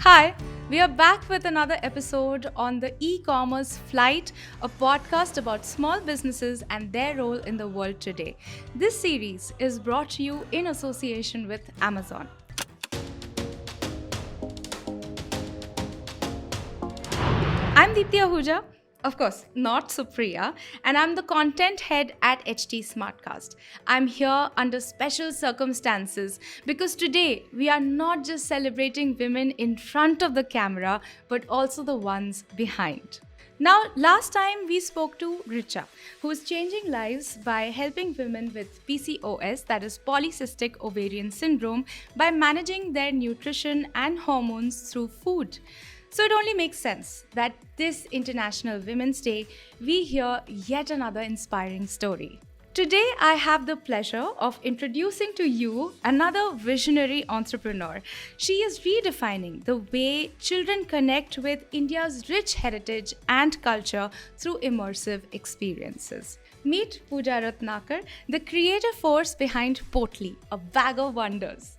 Hi, we are back with another episode on the e-commerce flight, a podcast about small businesses and their role in the world today. This series is brought to you in association with Amazon. I'm Deepthi Ahuja, of course, not Supriya, and I'm the content head at HT Smartcast. I'm here under special circumstances because today we are not just celebrating women in front of the camera, but also the ones behind. Now, last time we spoke to Richa, who is changing lives by helping women with PCOS, that is polycystic ovarian syndrome, by managing their nutrition and hormones through food. So it only makes sense that this International Women's Day, we hear yet another inspiring story. Today, I have the pleasure of introducing to you another visionary entrepreneur. She is redefining the way children connect with India's rich heritage and culture through immersive experiences. Meet Pooja Ratnakar, the creative force behind Potli, a bag of wonders.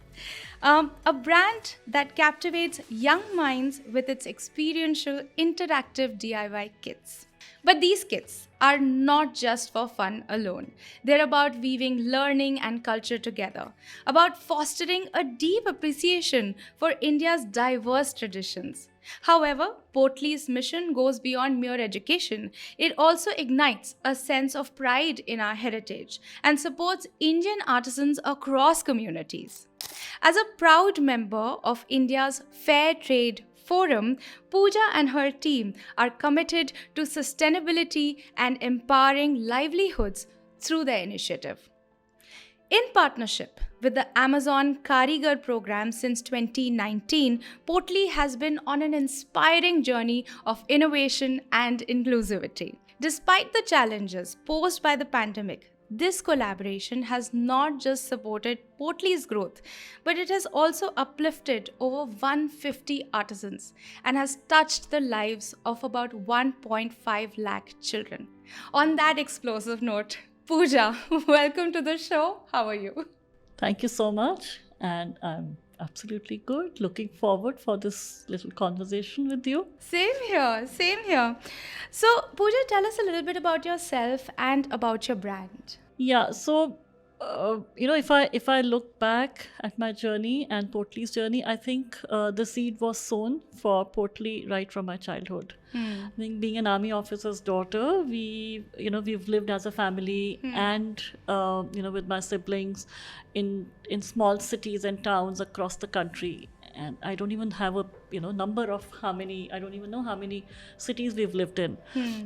A brand that captivates young minds with its experiential interactive DIY kits. But these kits are not just for fun alone. They're about weaving learning and culture together, about fostering a deep appreciation for India's diverse traditions. However, Potli's mission goes beyond mere education. It also ignites a sense of pride in our heritage and supports Indian artisans across communities. As a proud member of India's Fair Trade Forum, Pooja and her team are committed to sustainability and empowering livelihoods through their initiative. In partnership with the Amazon Karigar program since 2019, Potli has been on an inspiring journey of innovation and inclusivity. Despite the challenges posed by the pandemic, this collaboration has not just supported Potli's growth, but it has also uplifted over 150 artisans and has touched the lives of about 1.5 lakh children. On that explosive note, Pooja, welcome to the show. How are you? Thank you so much. And I'm absolutely good. Looking forward for this little conversation with you. Same here, same here. So, Pooja, tell us a little bit about yourself and about your brand. Yeah, so if I look back at my journey and Portly's journey, I think the seed was sown for Portly right from my childhood. I think being an army officer's daughter, we've lived as a family and with my siblings in small cities and towns across the country. And I don't even have a number of I don't even know how many cities we've lived in.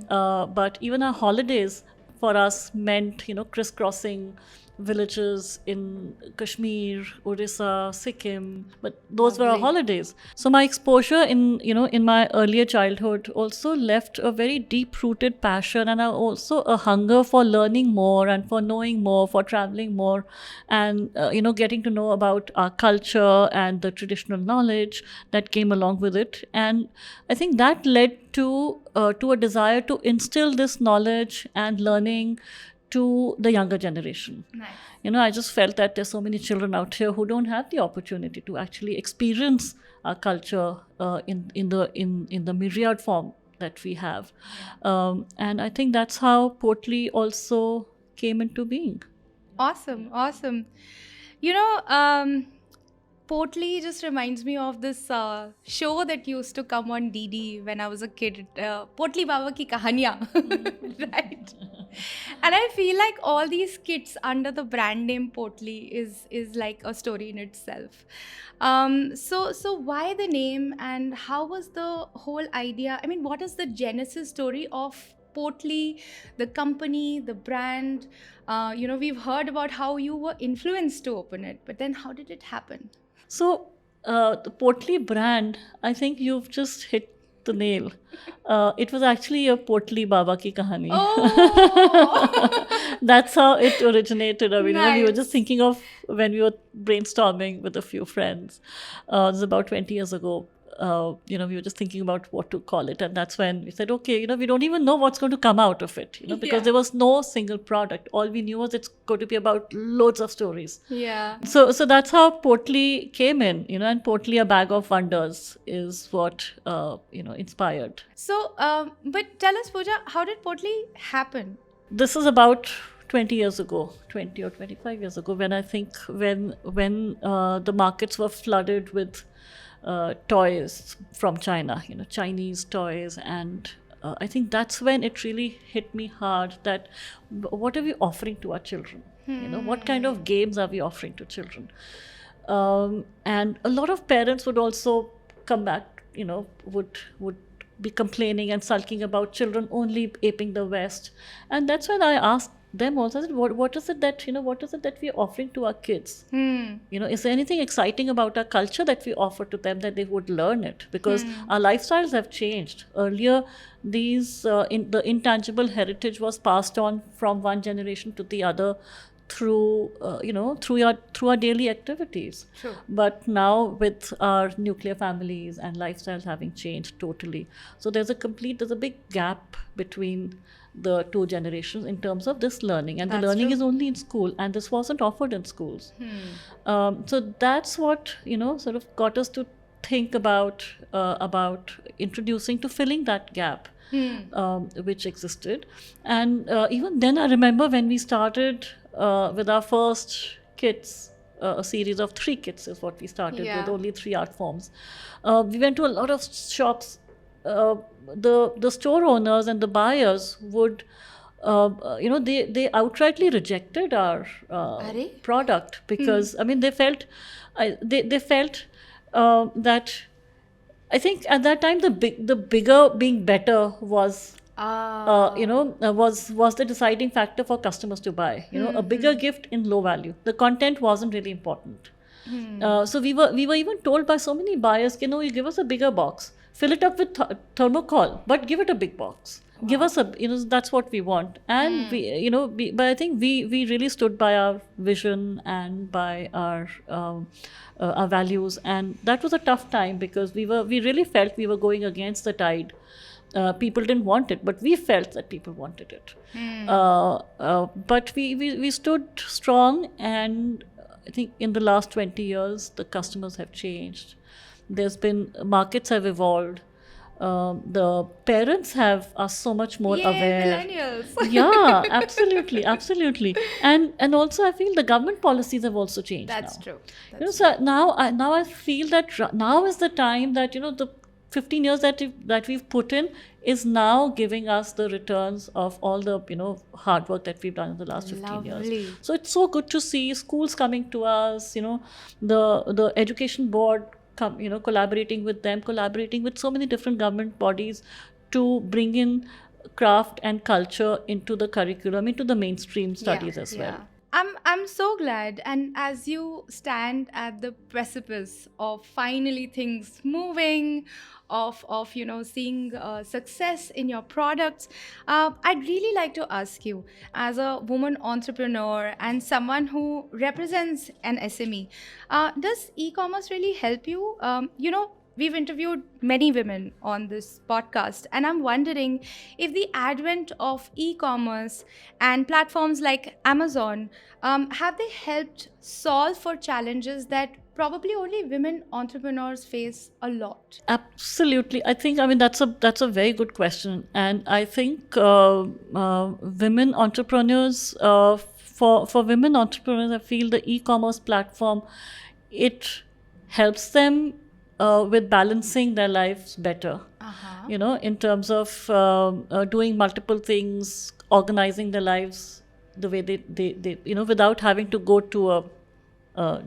But even our holidays for us meant crisscrossing villages in Kashmir, Orissa, Sikkim, but those were our holidays. So my exposure in my earlier childhood also left a very deep-rooted passion and also a hunger for learning more and for knowing more, for traveling more, and getting to know about our culture and the traditional knowledge that came along with it. And I think that led to a desire to instill this knowledge and learning to the younger generation. Nice. I just felt that there's so many children out here who don't have the opportunity to actually experience our culture in the myriad form that we have. And I think that's how Portly also came into being. Awesome, awesome. Portly just reminds me of this show that used to come on DD when I was a kid, Potli Baba Ki Kahaniyan, right? And I feel like all these kits under the brand name Potli is like a story in itself. So why the name and how was the whole idea? I mean, what is the genesis story of Potli, the company, the brand? We've heard about how you were influenced to open it, but then how did it happen? So the Potli brand, I think you've just hit the nail. It was actually a Potli Baba Ki Kahani. Oh! That's how it originated. I mean, we were Nice. just thinking of when we were brainstorming with a few friends. This is about 20 years ago. we were just thinking about what to call it. And that's when we said, okay, we don't even know what's going to come out of it, because there was no single product. All we knew was it's going to be about loads of stories. Yeah. So that's how Portly came in, and Portly, a bag of wonders, is what, inspired. So, but tell us, Pooja, how did Portly happen? This is about 20 years ago, 20 or 25 years ago, when I think when the markets were flooded with toys from China, Chinese toys. And I think that's when it really hit me hard that what are we offering to our children? What kind of games are we offering to children? And a lot of parents would also come back, would be complaining and sulking about children only aping the West. And that's when I asked them also, I said, what is it that we're offering to our kids? Is there anything exciting about our culture that we offer to them that they would learn it? Because our lifestyles have changed. Earlier, these the intangible heritage was passed on from one generation to the other through our daily activities. True. But now with our nuclear families and lifestyles having changed totally, so there's a big gap between the two generations in terms of this learning, and the learning is only in school, and this wasn't offered in schools. So that's what sort of got us to think about introducing, to filling that gap which existed. And even then I remember when we started with our first kits, a series of 3 kits is what we started with, only 3 art forms. We went to a lot of shops. The store owners and the buyers would, they outrightly rejected our product because they felt that, I think at that time the bigger being better was was the deciding factor for customers to buy. A bigger gift in low value. The content wasn't really important. So we were even told by so many buyers, you give us a bigger box, fill it up with thermocol, but give it a big box. Wow. Give us that's what we want. And but I think we really stood by our vision and by our values, and that was a tough time because we really felt we were going against the tide. People didn't want it, but we felt that people wanted it. But we stood strong, and I think in the last 20 years, the customers have changed. Markets have evolved. The parents are so much more aware. Millennials. Yeah, absolutely. And also I feel the government policies have also changed. That's now. true. So now I feel that now is the time that the 15 years that we've put in is now giving us the returns of all the hard work that we've done in the last 15 years. So it's so good to see schools coming to us, the education board collaborating with them, collaborating with so many different government bodies to bring in craft and culture into the curriculum, into the mainstream studies as well. I'm so glad. And as you stand at the precipice of finally things moving, of seeing success in your products, I'd really like to ask you, as a woman entrepreneur and someone who represents an SME, does e-commerce really help you? We've interviewed many women on this podcast, and I'm wondering if the advent of e-commerce and platforms like Amazon, have they helped solve for challenges that probably only women entrepreneurs face a lot? Absolutely. I think, that's a very good question. And I think women entrepreneurs, for women entrepreneurs, I feel the e-commerce platform, it helps them with balancing their lives better, in terms of doing multiple things, organizing their lives the way they without having to go to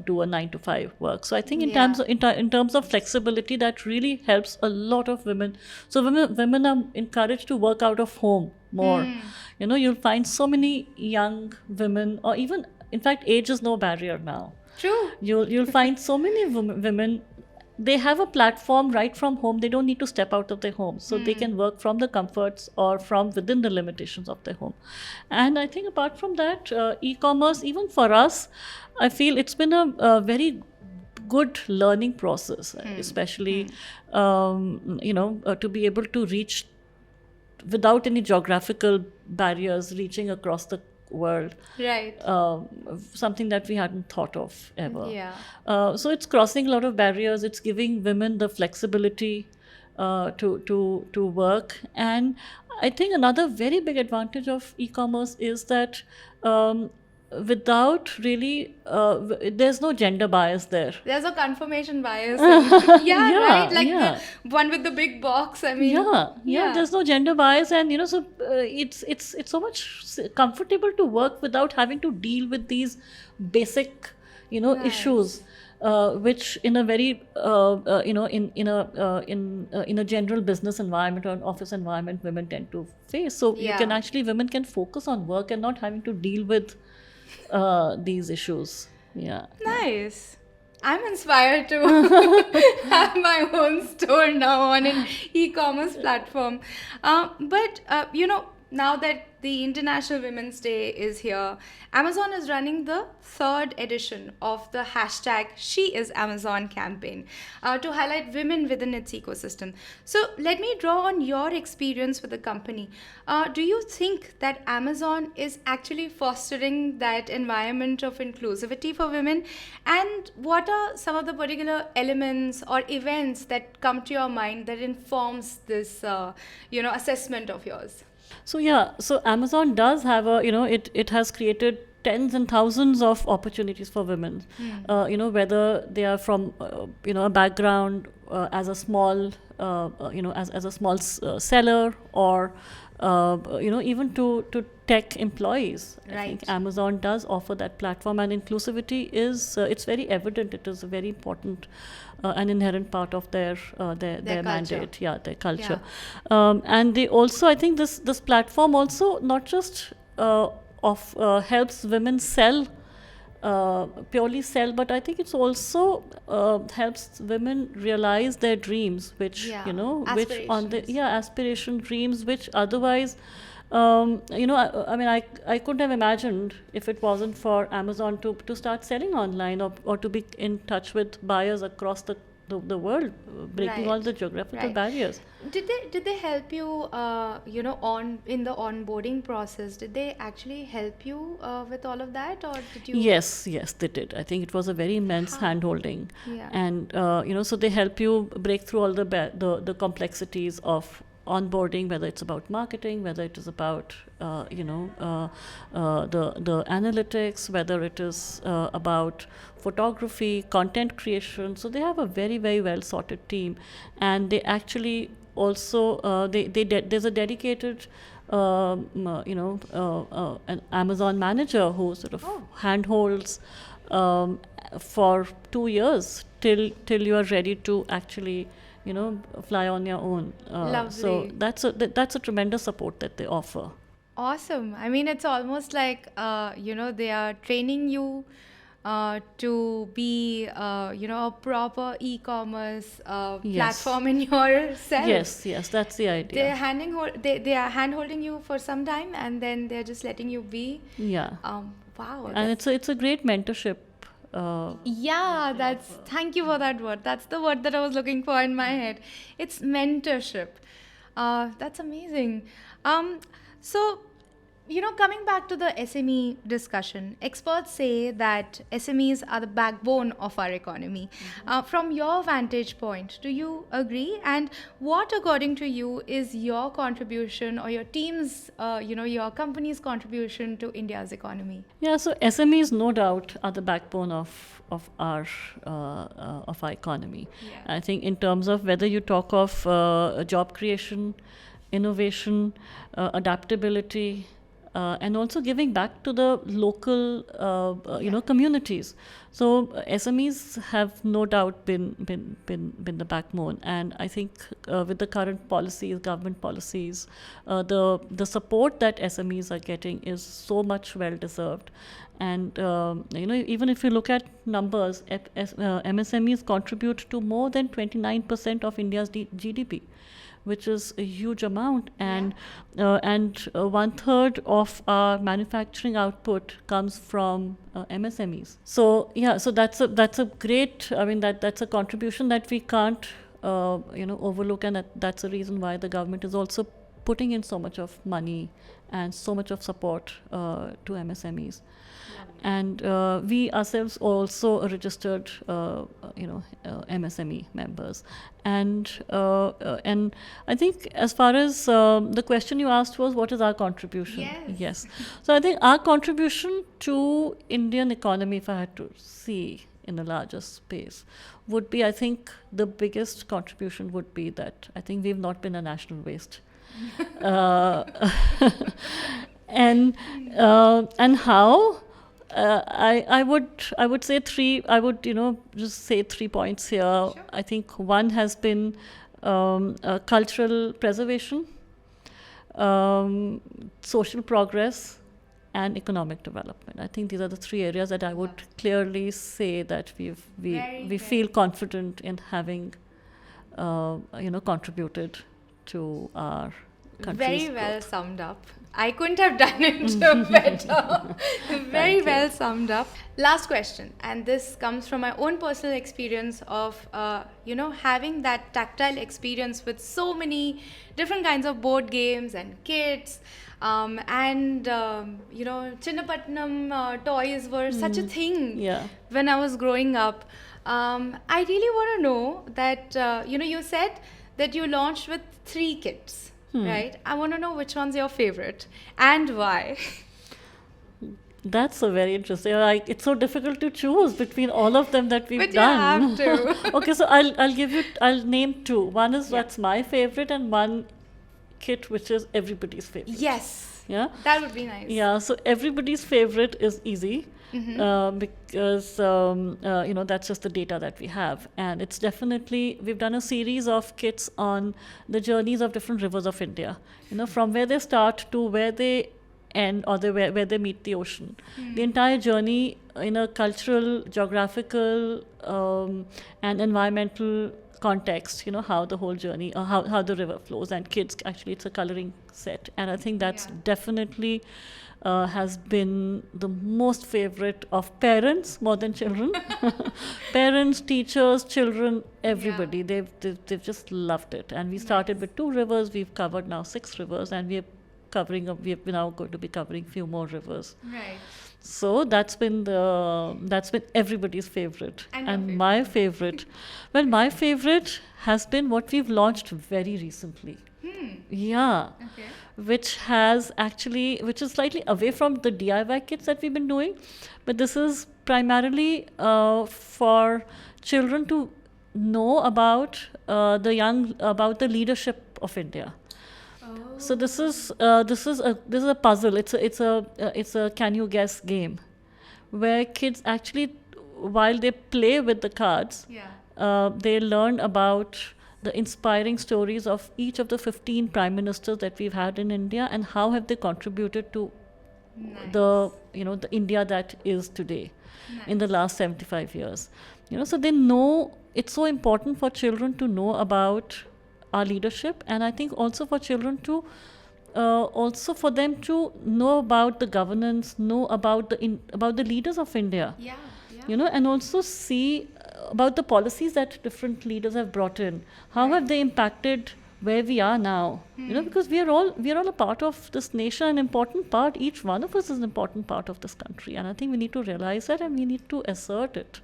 do a 9-to-5 work. So I think in terms of flexibility, that really helps a lot of women. So women are encouraged to work out of home more. You'll find so many young women, or even, in fact, age is no barrier now. True. You'll find so many women. They have a platform right from home. They don't need to step out of their home. So they can work from the comforts or from within the limitations of their home. And I think apart from that, e-commerce, even for us, I feel it's been a very good learning process, especially to be able to reach without any geographical barriers, reaching across the world. Right. Something that we hadn't thought of ever. Yeah. So it's crossing a lot of barriers. It's giving women the flexibility to work. And I think another very big advantage of e-commerce is that without really, there's no gender bias there. There's a confirmation bias. Yeah, right? Like yeah. the one with the big box. I mean, yeah, there's no gender bias, and so it's so much comfortable to work without having to deal with these basic Right. issues, which in a very in a general business environment or an office environment women tend to face. So women can focus on work and not having to deal with these issues. Yeah. Nice. I'm inspired to have my own store now on an e-commerce platform. But now that the International Women's Day is here, Amazon is running the 3rd edition of the hashtag #SheIsAmazon campaign to highlight women within its ecosystem. So let me draw on your experience with the company. Do you think that Amazon is actually fostering that environment of inclusivity for women? And what are some of the particular elements or events that come to your mind that informs this assessment of yours? So Amazon does have it has created tens and thousands of opportunities for women, whether they are from a background as a small as a small seller, or even to tech employees. Right. I think Amazon does offer that platform, and inclusivity is it's very evident. It is a very important an inherent part of their mandate, their culture. And they also, I think this platform also not just helps women sell, purely sell, but I think it's also helps women realize their dreams, which which on the aspiration dreams, which otherwise I couldn't have imagined if it wasn't for Amazon to start selling online, or to be in touch with buyers across the world, breaking all the geographical barriers. Did they help you in the onboarding process? Did they actually help you with all of that, or did you? Yes, they did. I think it was a very immense hand-holding. And so they help you break through all the complexities of onboarding, whether it's about marketing, whether it is about the analytics, whether it is about photography, content creation. So they have a very, very well sorted team, and they actually also there's a dedicated an Amazon manager who sort of handholds for 2 years till you are ready to actually fly on your own. So that's a tremendous support that they offer. Awesome. I mean, it's almost like they are training you to be a proper e-commerce platform in yourself. Yes, that's the idea. They are hand-holding you for some time, and then they're just letting you be. Wow. And it's a great mentorship. Thank you for that word. That's the word that I was looking for in my head. It's mentorship. That's amazing. So, coming back to the SME discussion, experts say that SMEs are the backbone of our economy. From your vantage point, do you agree? And what, according to you, is your contribution, or your team's, your company's contribution to India's economy? Yeah, so SMEs, no doubt, are the backbone of our economy. I think in terms of whether you talk of job creation, innovation, adaptability, and also giving back to the local, communities. So SMEs have no doubt been the backbone, and I think with the current policies, government policies, the support that SMEs are getting is so much well deserved. And even if you look at numbers, MSMEs contribute to more than 29% of India's GDP. which is a huge amount, and 1/3 of our manufacturing output comes from MSMEs. So yeah, so that's a great. I mean that's a contribution that we can't overlook, and that's the reason why the government is also putting in so much of money and so much of support to MSMEs. And we ourselves also are registered, MSME members. And I think as far as the question you asked was, what is our contribution? Yes. So I think our contribution to Indian economy, if I had to see in a larger space, would be, I think, the biggest contribution would be that I think we've not been a national waste. uh, and how I would say three. I would just say 3 points here. Sure. I think one has been cultural preservation, social progress, and economic development. I think these are the 3 areas that I would clearly say that we feel confident in having contributed to our country's Very well growth. summed up. I couldn't have done it better. Very well summed up. Last question, and this comes from my own personal experience of, having that tactile experience with so many different kinds of board games and kits. Chinnapatnam toys were such a thing Yeah. when I was growing up. I really want to know that, you said that you launched with 3 kits. Right? I want to know which one's your favorite and why. That's a very interesting. It's so difficult to choose between all of them that we've But you done. have to. Okay, so I'll name 2. One is that's my favorite, and one kit which is everybody's favorite. Yes. Yeah. That would be nice. Yeah. So everybody's favorite is easy. Because that's just the data that we have, and it's definitely, we've done a series of kits on the journeys of different rivers of India, from where they start to where they end, or where they meet the ocean. The entire journey in a cultural, geographical, and environmental context, how the whole journey, how the river flows, and kids, actually it's a coloring set, and I think that's definitely has been the most favorite of parents more than children. Parents, teachers, children, everybody. They've just loved it. And we started with 2 rivers. We've covered now 6 rivers, and we're now going to be covering few more rivers. Right. So that's been everybody's favorite. And my favorite, well, my favorite has been what we've launched very recently. Yeah. Okay. Which is slightly away from the DIY kits that we've been doing, but this is primarily for children to know about about the leadership of India. So this is a puzzle. It's a can you guess game, where kids actually, while they play with the cards, they learn about the inspiring stories of each of the 15 prime ministers that we've had in India, and how have they contributed to the India that is today in the last 75 years. So they know it's so important for children to know about our leadership, and I think also for children to also for them to know about the governance, know about the leaders of India. And also see about the policies that different leaders have brought in. How have they impacted where we are now? Because we are all a part of this nation, an important part. Each one of us is an important part of this country, and I think we need to realize that, and we need to assert it.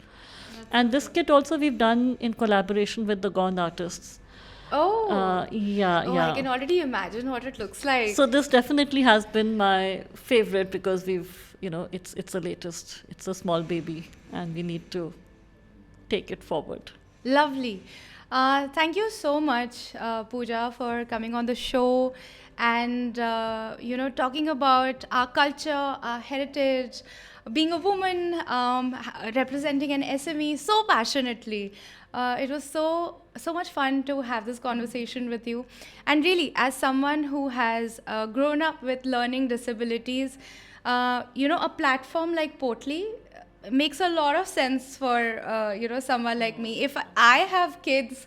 And this kit also we've done in collaboration with the Gond artists. Yeah. I can already imagine what it looks like. So this definitely has been my favorite, because we've, it's the latest. It's a small baby, and we need to take it forward. Lovely. Thank you so much, Pooja, for coming on the show and, talking about our culture, our heritage, being a woman, representing an SME so passionately. It was so much fun to have this conversation with you. And really, as someone who has grown up with learning disabilities, a platform like Portly makes a lot of sense for someone like me. If I have kids,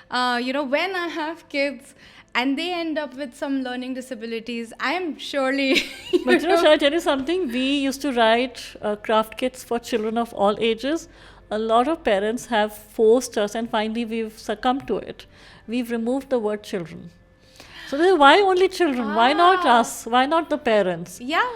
when I have kids, and they end up with some learning disabilities, I am surely. But shall I tell you something? We used to write craft kits for children of all ages. A lot of parents have forced us, and finally we've succumbed to it. We've removed the word children. So why only children? Why not us? Why not the parents? Yeah.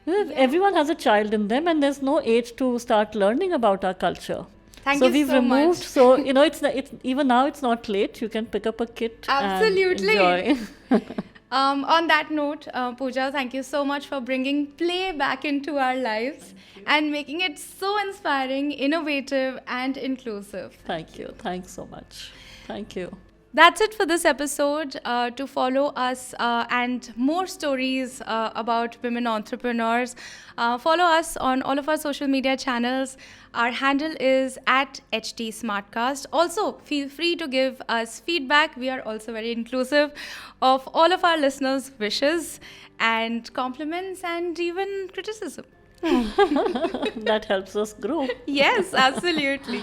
Everyone has a child in them, and there's no age to start learning about our culture. Thank So you we've so removed. much. So it's even now it's not late. You can pick up a kit Absolutely. and enjoy. On that note, Pooja, thank you so much for bringing play back into our lives and making it so inspiring, innovative, and inclusive. Thank you. Thanks so much. Thank you. That's it for this episode. To follow us and more stories about women entrepreneurs, follow us on all of our social media channels. Our handle is at HT Smartcast. Also, feel free to give us feedback. We are also very inclusive of all of our listeners' wishes and compliments and even criticism. That helps us grow. Yes, absolutely.